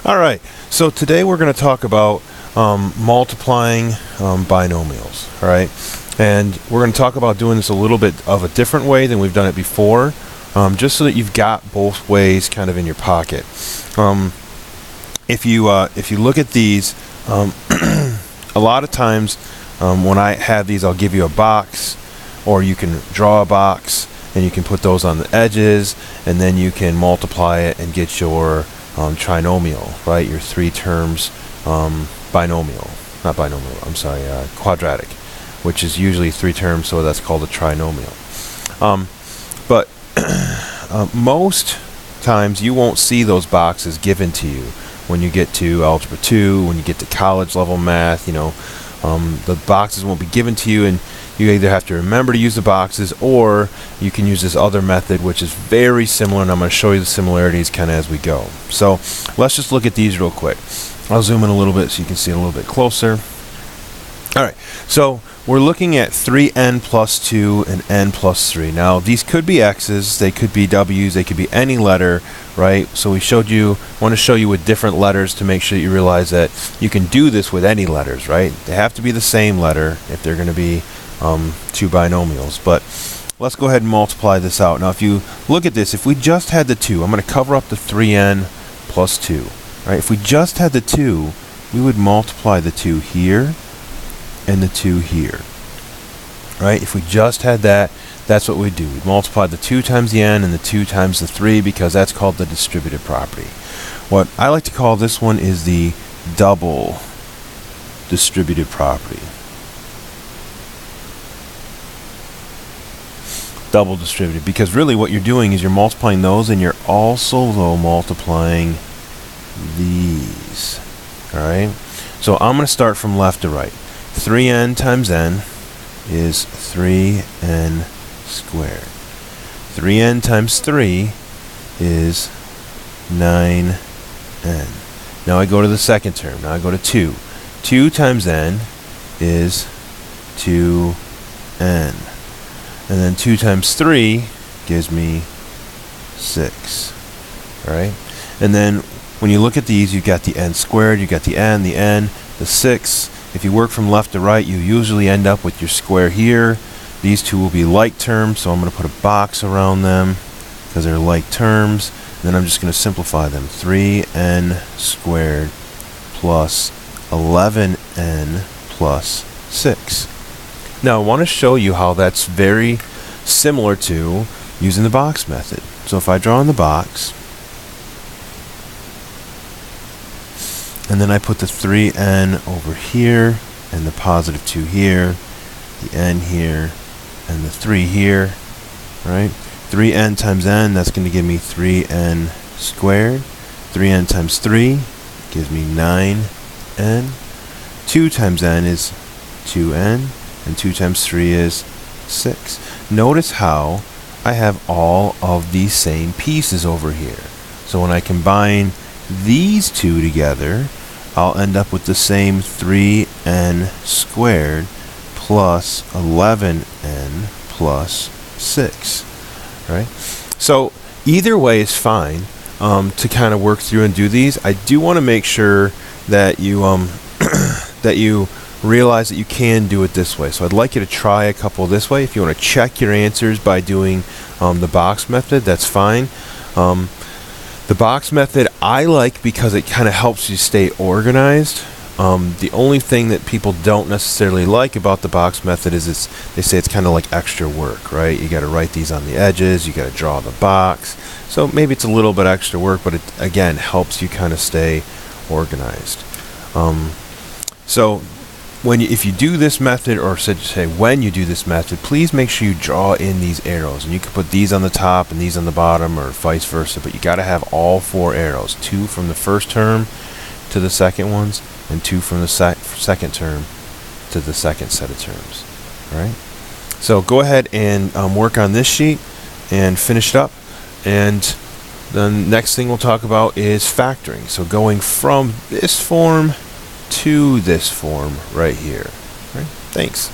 All right, so today we're going to talk about multiplying binomials, all right? And we're going to talk about doing this a little bit of a different way than we've done it before, just so that you've got both ways kind of in your pocket. If you look at these, a lot of times when I have these, I'll give you a box, or you can draw a box, and you can put those on the edges, and then you can multiply it and get your trinomial, right? Your three terms binomial, not binomial, I'm sorry, quadratic, which is usually three terms, so that's called a trinomial. But most times you won't see those boxes given to you when you get to Algebra 2, when you get to college level math. The boxes won't be given to you, and you either have to remember to use the boxes, or you can use this other method, which is very similar, and I'm going to show you the similarities kind of as we go. So let's just look at these real quick. I'll zoom in a little bit so you can see it a little bit closer. All right, so we're looking at 3n plus 2 and n plus 3. Now, these could be x's, they could be w's, they could be any letter, right? So we want to show you with different letters to make sure that you realize that you can do this with any letters, right? They have to be the same letter if they're going to be two binomials. But let's go ahead and multiply this out. Now, if you look at this, if we just had the 2, I'm going to cover up the 3n plus 2, right? If we just had the 2, we would multiply the 2 here and the 2 here, right? If we just had that, that's what we'd do. We'd multiply the 2 times the n and the 2 times the 3, because that's called the distributive property. What I like to call this one is the double distributive property. Double distributive, because really what you're doing is you're multiplying those, and you're also though multiplying these. All right, so I'm going to start from left to right. 3n times n is 3n squared. 3n times 3 is 9n. Now I go to the second term. Now I go to 2. 2 times n is 2n. And then 2 times 3 gives me 6. Right? And then when you look at these, you've got the n squared, you've got the n, the 6. If you work from left to right, you usually end up with your square here. These two will be like terms, so I'm going to put a box around them because they're like terms. And then I'm just going to simplify them. 3n squared plus 11n plus 6. Now, I want to show you how that's very similar to using the box method. So if I draw in the box, and then I put the 3n over here, and the positive 2 here, the n here, and the 3 here, right? 3n times n, that's going to give me 3n squared. 3n times 3 gives me 9n. 2 times n is 2n, and 2 times 3 is 6. Notice how I have all of these same pieces over here. So when I combine these two together, I'll end up with the same 3n squared plus 11n plus 6. Right? So either way is fine to kind of work through and do these. I do want to make sure that you that you realize that you can do it this way. So I'd like you to try a couple this way. If you want to check your answers by doing the box method, that's fine. The box method I like because it kind of helps you stay organized. The only thing that people don't necessarily like about the box method is they say it's kind of like extra work, right? You got to write these on the edges, you got to draw the box. So maybe it's a little bit extra work, but it again helps you kind of stay organized. So if you do this method, or say when you do this method, please make sure you draw in these arrows, and you can put these on the top and these on the bottom, or vice versa, but you got to have all 4 arrows, 2 from the first term to the second ones, and 2 from the second term to the second set of terms. All right, so go ahead and work on this sheet and finish it up, and the next thing we'll talk about is factoring. So going from this form to this form right here. Right? Thanks.